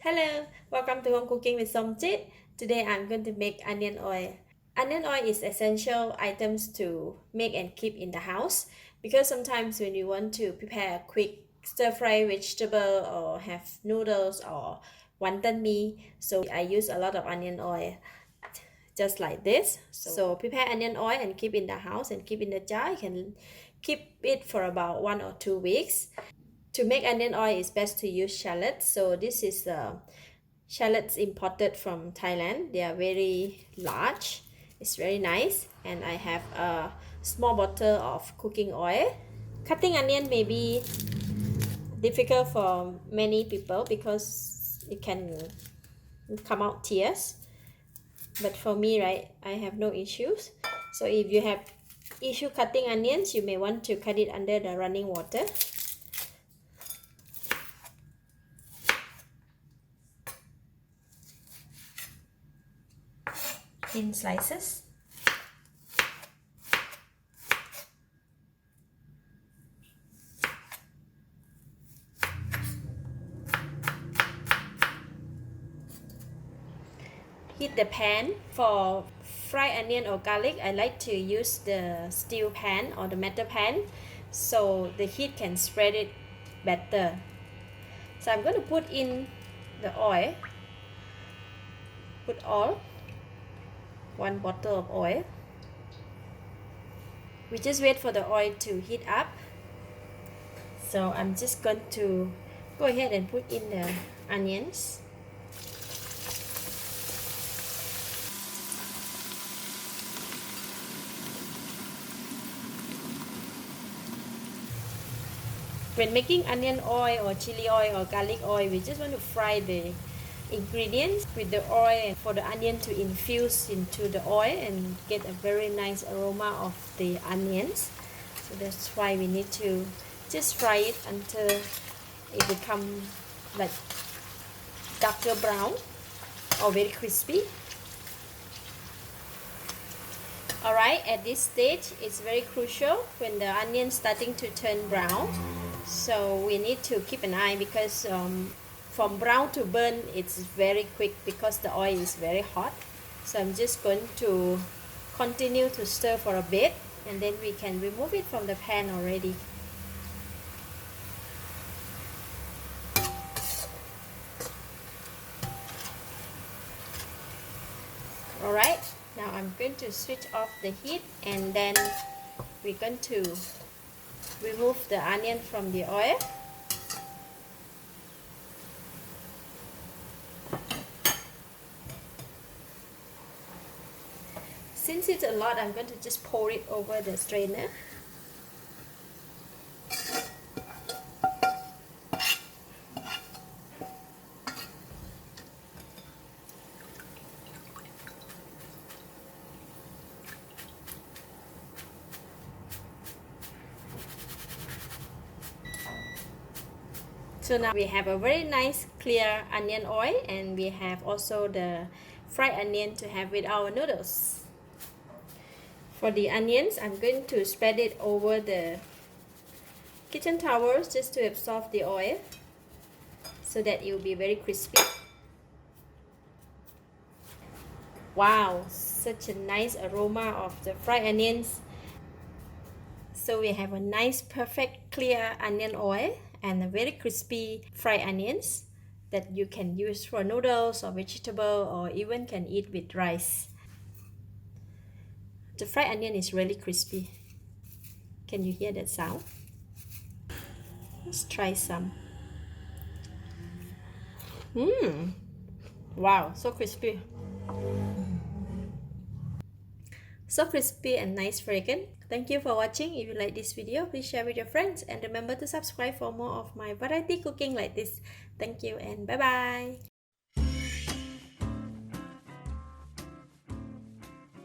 Hello, welcome to Home Cooking with Somjit. Today I'm going to make onion oil. Onion oil is essential items to make and keep in the house because sometimes when you want to prepare a quick stir-fry vegetable or have noodles or wonton mee, so I use a lot of onion oil just like this. So prepare onion oil and keep in the house and keep in the jar. You can keep it for about 1 or 2 weeks. To make onion oil, it's best to use shallots. So this is shallots imported from Thailand. They are very large. It's very nice. And I have a small bottle of cooking oil. Cutting onion may be difficult for many people because it can come out tears. But for me, right, I have no issues. So if you have issue cutting onions, you may want to cut it under the running water. In slices. Heat the pan. For fried onion or garlic, I like to use the steel pan or the metal pan so the heat can spread it better. So I'm going to put in the oil. Put all 1 bottle of oil. We just wait for the oil to heat up. So I'm just going to go ahead and put in the onions. When making onion oil or chili oil or garlic oil, we just want to fry the ingredients with the oil for the onion to infuse into the oil and get a very nice aroma of the onions. So that's why we need to just fry it until it becomes like darker brown or very crispy. Alright, at this stage it's very crucial when the onion starting to turn brown. So we need to keep an eye because from brown to burn it's very quick because the oil is very hot. So I'm just going to continue to stir for a bit and then we can remove it from the pan already. Alright, now I'm going to switch off the heat and then we're going to remove the onion from the oil. Since it's a lot, I'm going to just pour it over the strainer. So now we have a very nice clear onion oil and we have also the fried onion to have with our noodles. For the onions, I'm going to spread it over the kitchen towels just to absorb the oil so that it will be very crispy. Wow, such a nice aroma of the fried onions. So we have a nice perfect clear onion oil and a very crispy fried onions that you can use for noodles or vegetable or even can eat with rice. The fried onion is really crispy. Can you hear that sound? Let's try some. Wow, so crispy. So crispy and nice fragrant. Thank you for watching. If you like this video, please share with your friends and remember to subscribe for more of my variety cooking like this. Thank you and bye bye.